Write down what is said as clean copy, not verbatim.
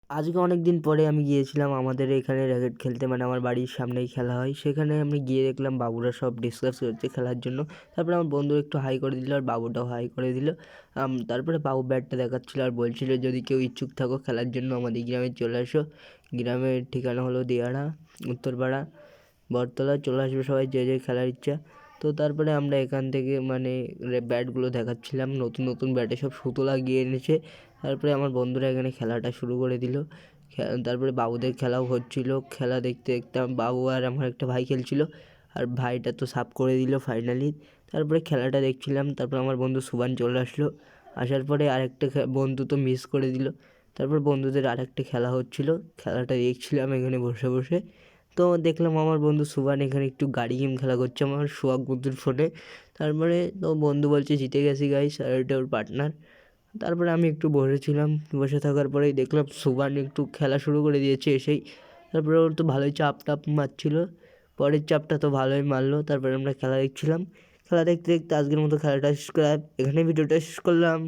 আজকে অনেক দিন পরে আমি গিয়েছিলাম আমাদের এখানে র্যাকেট খেলতে, মানে আমার বাড়ির সামনেই খেলা হয়। সেখানে আমি গিয়ে দেখলাম বাবুরা সব ডিসকাস করছে খেলার জন্য। তারপরে আমার বন্ধু একটু হাই করে দিল আর বাবুটাও হাই করে দিল। তারপরে বাবু ব্যাটটা দেখাচ্ছিল আর বলছিল যদি কেউ ইচ্ছুক থাকো খেলার জন্য আমাদের গ্রামে চলে আসো। গ্রামের ঠিকানা হলো দিয়াড়া, উত্তরপাড়া, বটতলা। চলে আসবে সবাই যে যে খেলার ইচ্ছা। তো তারপরে আমরা এখান থেকে মানে ব্যাটগুলো দেখাচ্ছিলাম, নতুন নতুন ব্যাটে সব সুতো লাগিয়ে এনেছে। তারপরে আমার বন্ধুরা এখানে খেলাটা শুরু করে দিল। তারপরে বাবুদের খেলাও হচ্ছিল। খেলা দেখতে দেখতে বাবু আর আমার একটা ভাই খেলছিল, আর ভাইটা তো সাফ করে দিল ফাইনালি। তারপরে খেলাটা দেখছিলাম। তারপর আমার বন্ধু সুবান চলে আসলো। আসার পরে আরেকটা বন্ধু তো মিস করে দিল। তারপর বন্ধুদের আরেকটা খেলা হচ্ছিল, খেলাটা দেখছিলাম এখানে বসে বসে। তো দেখলাম আমার বন্ধু সুবান এখানে একটু গাড়ি গেম খেলা করছে আমার সোহাগ বন্ধুর ফোনে। তারপরে তো বন্ধু বলছে জিতে গেছি গাইস, আর এটা ওর পার্টনার। তারপরে আমি একটু বসেছিলাম, বসে থাকার পরেই দেখলাম সুবান একটু খেলা শুরু করে দিয়েছে এসেই। তারপরে ওর তো ভালোই চাপ টাপ মারছিল, পরের চাপটা তো ভালোই মারলো। তারপরে আমরা খেলা দেখছিলাম। খেলা দেখতে দেখতে আজকের মতো খেলাটা শেষ করে এখানে ভিডিওটা শেষ করলাম।